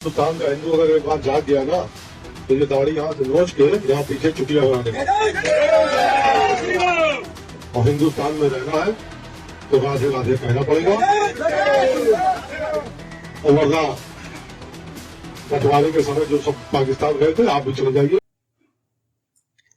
हिंदुस्तान का हिंदू अगर एक बार जाग गया ना तो ये दाढ़ी यहाँ से नोच के यहाँ पीछे चुटिया बना देगा। और हिंदुस्तान में रहना है तो राधे राधे कहना पड़ेगा, और वरना बंटवारे के समय जो सब पाकिस्तान गए थे आप भी चले जाइए।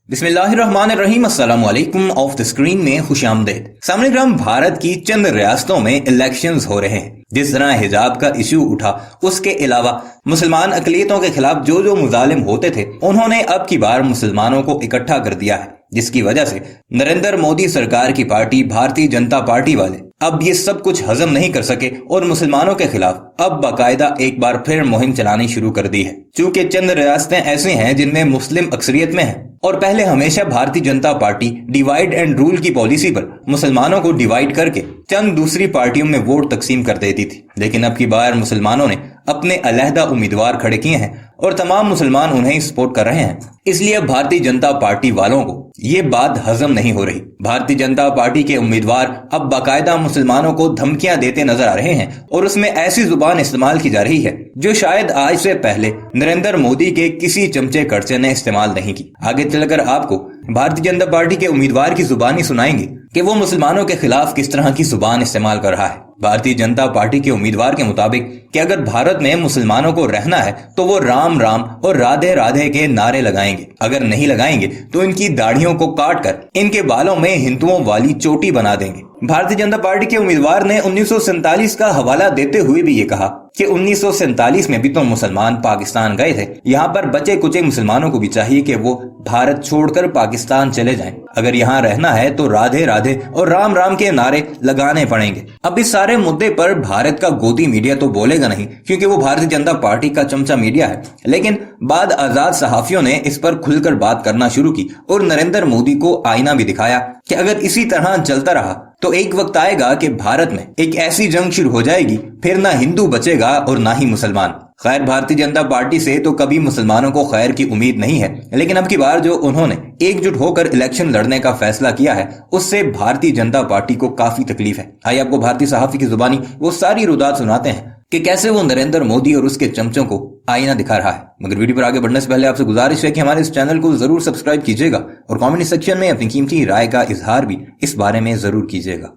बिस्मिल्लाहिर्रहमानिर्रहीम, अस्सलाम वालेकुम। ऑफ द स्क्रीन में खुशामदीद। सामने भारत की चंद रियासतों में इलेक्शंस हो रहे हैं। जिस तरह हिजाब का इश्यू उठा, उसके अलावा मुसलमान अकलियतों के खिलाफ जो जो मुजालिम होते थे, उन्होंने अब की बार मुसलमानों को इकट्ठा कर दिया है, जिसकी वजह से नरेंद्र मोदी सरकार की पार्टी भारतीय जनता पार्टी वाले अब ये सब कुछ हजम नहीं कर सके और मुसलमानों के खिलाफ अब बाकायदा एक बार फिर मुहिम चलानी शुरू कर दी है। चूंकि चंद रियासतें ऐसी हैं जिनमें मुस्लिम अक्सरियत में है, और पहले हमेशा Bharatiya Janata party divide and rule की पॉलिसी पर मुसलमानों को डिवाइड करके चंद दूसरी पार्टियों में वोट तकसीम कर देती थी। लेकिन अब की बार मुसलमानों ने अपने अलहदा उम्मीदवार खड़े किए हैं और तमाम मुसलमान उन्हें सपोर्ट कर रहे हैं। इसलिए अब भारतीय जनता पार्टी वालों को ये बात हजम नहीं हो रही। भारतीय जनता पार्टी के उम्मीदवार अब बाकायदा मुसलमानों को धमकियां देते नजर आ रहे हैं और उसमें ऐसी जुबान इस्तेमाल की जा रही है जो शायद आज से पहले नरेंद्र मोदी के किसी चमचे कड़चे ने इस्तेमाल नहीं की। आगे चलकर आपको भारतीय जनता पार्टी के उम्मीदवार की जुबानी सुनाएंगे कि वो मुसलमानों के खिलाफ किस तरह की जुबान इस्तेमाल कर रहा है। भारतीय जनता पार्टी के उम्मीदवार के मुताबिक कि अगर भारत में मुसलमानों को रहना है तो वो राम राम और राधे राधे के नारे लगाएंगे। अगर नहीं लगाएंगे तो इनकी दाढ़ियों को काट कर इनके बालों में हिंदुओं वाली चोटी बना देंगे। भारतीय जनता पार्टी के उम्मीदवार ने 1947 का हवाला देते हुए भी ये कहा कि 1947 में भी तो मुसलमान पाकिस्तान गए थे। यहाँ पर बचे कुचे मुसलमानों को भी चाहिए कि वो भारत छोड़कर पाकिस्तान चले जाएं। अगर यहाँ रहना है तो राधे राधे और राम राम के नारे लगाने पड़ेंगे। अब इस सारे मुद्दे पर भारत का गोदी मीडिया तो बोलेगा नहीं, क्योंकि वो भारतीय जनता पार्टी का चमचा मीडिया है। लेकिन बाद आजाद सहाफियों ने इस पर खुलकर बात करना शुरू की और नरेंद्र मोदी को आईना भी दिखाया कि अगर इसी तरह चलता रहा तो एक वक्त आएगा कि भारत में एक ऐसी जंग शुरू हो जाएगी, फिर ना हिंदू बचेगा और ना ही मुसलमान। खैर, भारतीय जनता पार्टी से तो कभी मुसलमानों को खैर की उम्मीद नहीं है, लेकिन अब की बार जो उन्होंने एकजुट होकर इलेक्शन लड़ने का फैसला किया है, उससे भारतीय जनता पार्टी को काफी तकलीफ है। आइए आपको भारतीय सहाफी की जुबानी वो सारी रुदात सुनाते हैं कि कैसे वो नरेंद्र मोदी और उसके चमचों को आईना दिखा रहा है। मगर वीडियो पर आगे बढ़ने से पहले आपसे गुजारिश है कि हमारे इस चैनल को जरूर सब्सक्राइब कीजिएगा और कमेंट सेक्शन में अपनी कीमती राय का इजहार भी इस बारे में जरूर कीजिएगा।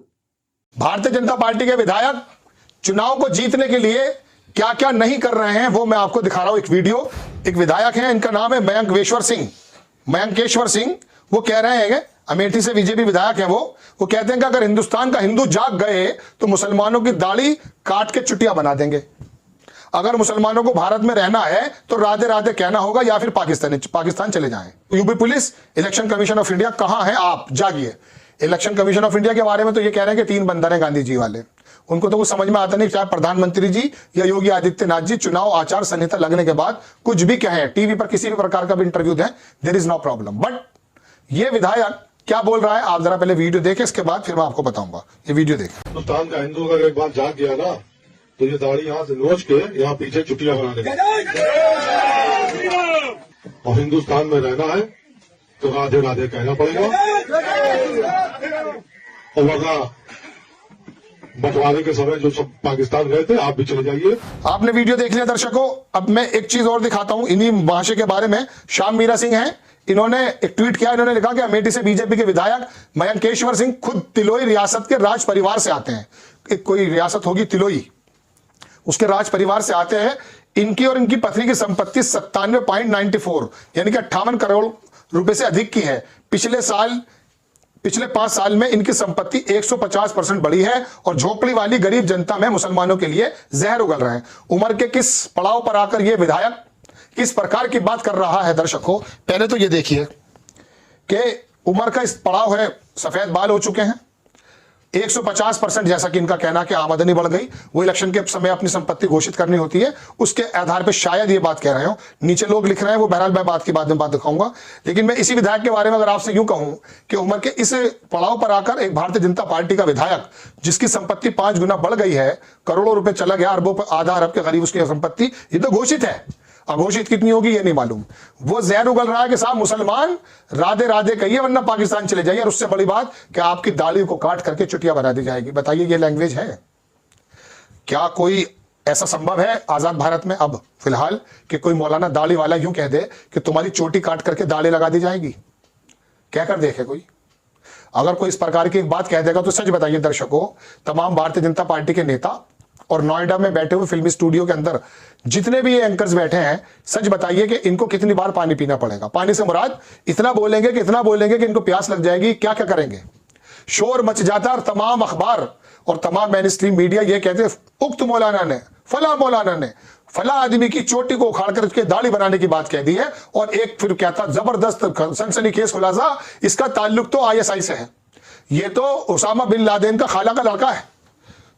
भारतीय जनता पार्टी के विधायक चुनाव को जीतने के लिए क्या क्या नहीं कर रहे हैं वो मैं आपको दिखा रहा हूं। एक वीडियो, एक विधायक है, इनका नाम है मयंकेश्वर सिंह। वो कह रहे हैं, अमेठी से बीजेपी विधायक हैं, वो कहते हैं कि अगर हिंदुस्तान का हिंदू जाग गए तो मुसलमानों की दाढ़ी काट के चुटिया बना देंगे। अगर मुसलमानों को भारत में रहना है तो राधे राधे कहना होगा या फिर पाकिस्तान चले जाएं। UP police, election commission of India, कहां है आप? जागिए। इलेक्शन कमीशन ऑफ इंडिया के बारे में तो ये कह रहे हैं कि 3 बंदर हैं गांधी जी वाले। उनको तो कुछ समझ में आता नहीं, चाहे प्रधानमंत्री जी या योगी आदित्यनाथ जी चुनाव आचार संहिता लगने के बाद कुछ भी कहें, टीवी पर किसी भी प्रकार का भी इंटरव्यू दें, there is no problem. But ये विधायक क्या बोल रहा है, आप जरा पहले वीडियो देखें, इसके बाद फिर मैं आपको बताऊंगा। ये वीडियो देखें। हिंदुस्तान का हिंदू अगर एक बार जाग गया ना तो ये दाढ़ी यहाँ से नोच के यहाँ पीछे चुटिया बना देगा। और हिंदुस्तान में रहना है तो राधे राधे कहना पड़ेगा, और वरना बंटवारे के समय जो सब पाकिस्तान गए थे आप भी चले जाइए। आपने वीडियो देख लिया दर्शकों। अब मैं एक चीज और दिखाता हूं इन्हीं भाषा के बारे में। श्याम मीरा सिंह हैं, इन्होंने एक ट्वीट किया। इन्होंने लिखा कि अमेठी से बीजेपी के विधायक मयंकेश्वर सिंह खुद तिलोई रियासत के राज परिवार से आते हैं। एक कोई रियासत होगी तिलोई, उसके राज परिवार से आते हैं। इनकी और इनकी पत्नी की संपत्ति 97.94 यानी कि 58 करोड़ रुपए से अधिक की है। पिछले 5 साल में इनकी संपत्ति 150% बढ़ी है और झोपड़ी वाली गरीब जनता में मुसलमानों के लिए जहर उगल रहे हैं। उम्र के किस पड़ाव पर आकर यह विधायक किस प्रकार की बात कर रहा है दर्शकों, पहले तो ये देखिए कि उम्र का इस पड़ाव है, सफेद बाल हो चुके हैं, 150% जैसा कि इनका कहना कि आमदनी बढ़ गई। वो इलेक्शन के समय अपनी संपत्ति घोषित करनी होती है, उसके आधार पर शायद ये बात कह रहे हो। नीचे लोग लिख रहे हैं, वो बहरहाल मैं बात की बाद में बात दिखाऊंगा। लेकिन मैं इसी विधायक के बारे में अगर आपसे यूं कहूं कि उम्र के इस पड़ाव पर आकर एक भारतीय जनता पार्टी का विधायक जिसकी संपत्ति 5 गुना बढ़ गई है, करोड़ों रुपए चला गया, अरबों पर, आधा अरब के करीब उसकी संपत्ति, ये तो घोषित है, अघोषित कितनी होगी ये नहीं मालूम। वो जहर उगल रहा है कि साहब मुसलमान राधे राधे कहिए वरना पाकिस्तान चले जाइए, और उससे बड़ी बात कि आपकी दाढ़ी को काट करके चुटिया बना दी जाएगी। बताइए ये लैंग्वेज है क्या? कोई ऐसा संभव है आजाद भारत में अब फिलहाल कि कोई मौलाना दाढ़ी वाला यूं कह दे कि तुम्हारी चोटी काट करके दाढ़ी लगा दी जाएगी? क्या कर देखे कोई? अगर कोई इस प्रकार की एक बात कह देगा तो सच बताइए दर्शकों, तमाम भारतीय जनता पार्टी के नेता और नोएडा में बैठे हुए फिल्मी स्टूडियो के अंदर जितने भी ये एंकर्स बैठे हैं, सच बताइए कि इनको कितनी बार पानी पीना पड़ेगा? पानी से मुराद इतना बोलेंगे कि इनको प्यास लग जाएगी। क्या क्या करेंगे? शोर मच जाता और तमाम अखबार और तमाम मेन स्ट्रीम मीडिया ये कहते उक्त मौलाना ने, फला आदमी की चोटी को उखाड़ कर उसके दाढ़ी बनाने की बात कह दी है। और एक फिर कहता जबरदस्त सनसनीखेज खुलासा, इसका ताल्लुक तो आईएसआई से है, ये तो उसामा बिन लादेन का खाला का लड़का है।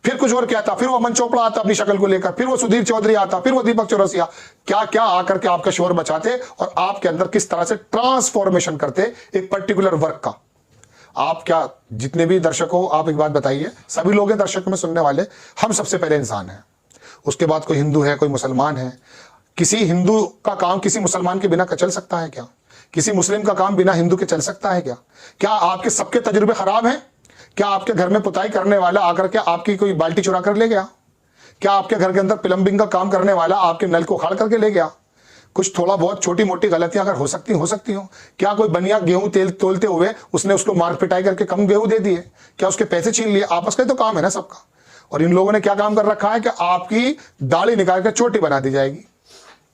फिर कुछ और कहता, फिर वो अमन चोपड़ा आता अपनी शक्ल को लेकर, फिर वो सुधीर चौधरी आता, फिर वो दीपक चौरसिया, क्या क्या आकर के आपका शोर मचाते और आपके अंदर किस तरह से ट्रांसफॉर्मेशन करते एक पर्टिकुलर वर्क का। आप क्या, जितने भी दर्शकों, आप एक बात बताइए, सभी लोग हैं दर्शक में सुनने वाले, हम सबसे पहले इंसान हैं, उसके बाद कोई हिंदू है, कोई मुसलमान है। किसी हिंदू का काम किसी मुसलमान के बिना चल सकता है क्या? किसी मुस्लिम का काम बिना हिंदू के चल सकता है क्या? क्या आपके सबके तजुर्बे खराब हैं? क्या आपके घर में पुताई करने वाला आकर के आपकी कोई बाल्टी चुरा कर ले गया? क्या आपके घर के अंदर प्लम्बिंग का काम करने वाला आपके नल को उखाड़ करके ले गया? कुछ थोड़ा बहुत छोटी मोटी गलतियां अगर हो सकती हो। क्या कोई बनिया गेहूं तेल तोलते हुए उसने उसको मार पिटाई करके कम गेहूं दे दिए? क्या उसके पैसे छीन लिए? आपस का तो काम है ना सबका। और इन लोगों ने क्या काम कर रखा है कि आपकी दाढ़ी निकाल कर चोटी बना दी जाएगी।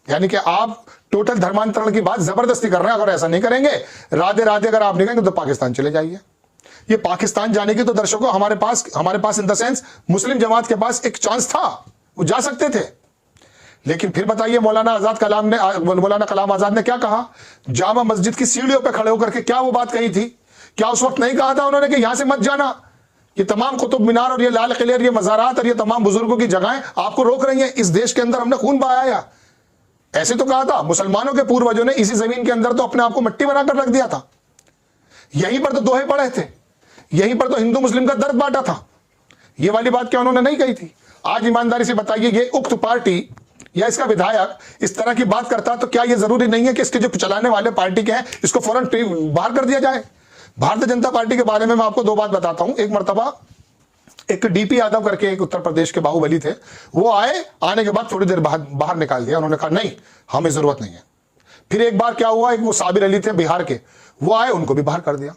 यानी कि आप टोटल धर्मांतरण की बात जबरदस्ती कर रहे हैं। अगर ऐसा नहीं करेंगे, राधे राधे अगर आप नहीं करेंगे तो पाकिस्तान चले जाइए। ये पाकिस्तान जाने की तो दर्शकों हमारे पास इन द सेंस मुस्लिम जमात के पास एक चांस था, वो जा सकते थे। लेकिन फिर बताइए मौलाना कलाम आजाद ने क्या कहा? जामा मस्जिद की सीढ़ियों पे खड़े होकर के क्या वो बात कही थी? क्या उस वक्त नहीं कहा था उन्होंने कि यहां से मत जाना, ये तमाम कुतुब मीनार और ये लाल किले और ये मज़ारात और ये तमाम बुजुर्गों की जगहें आपको रोक रही हैं, इस देश के अंदर हमने खून बहाया? ऐसे तो कहा था। मुसलमानों के पूर्वजों ने इसी जमीन के अंदर तो अपने आप को मिट्टी बनाकर रख दिया था। यहीं पर तो दोहे पड़े थे, यहीं पर तो हिंदू मुस्लिम का दर्द बांटा था। ये वाली बात क्या उन्होंने नहीं कही थी? आज ईमानदारी से बताइए, ये उक्त पार्टी या इसका विधायक इस तरह की बात करता तो क्या ये जरूरी नहीं है कि इसके जो चलाने वाले पार्टी के हैं इसको फौरन बाहर कर दिया जाए? भारतीय जनता पार्टी के बारे में मैं आपको दो बात बताता हूं। एक मर्तबा एक डीपी यादव करके एक उत्तर प्रदेश के बाहुबली थे, वो आने के बाद थोड़ी देर बाहर निकाल दिया। उन्होंने कहा नहीं, हमें जरूरत नहीं है। फिर एक बार क्या हुआ, एक वो साबिर अली थे बिहार के, वो आए, उनको भी बाहर कर दिया।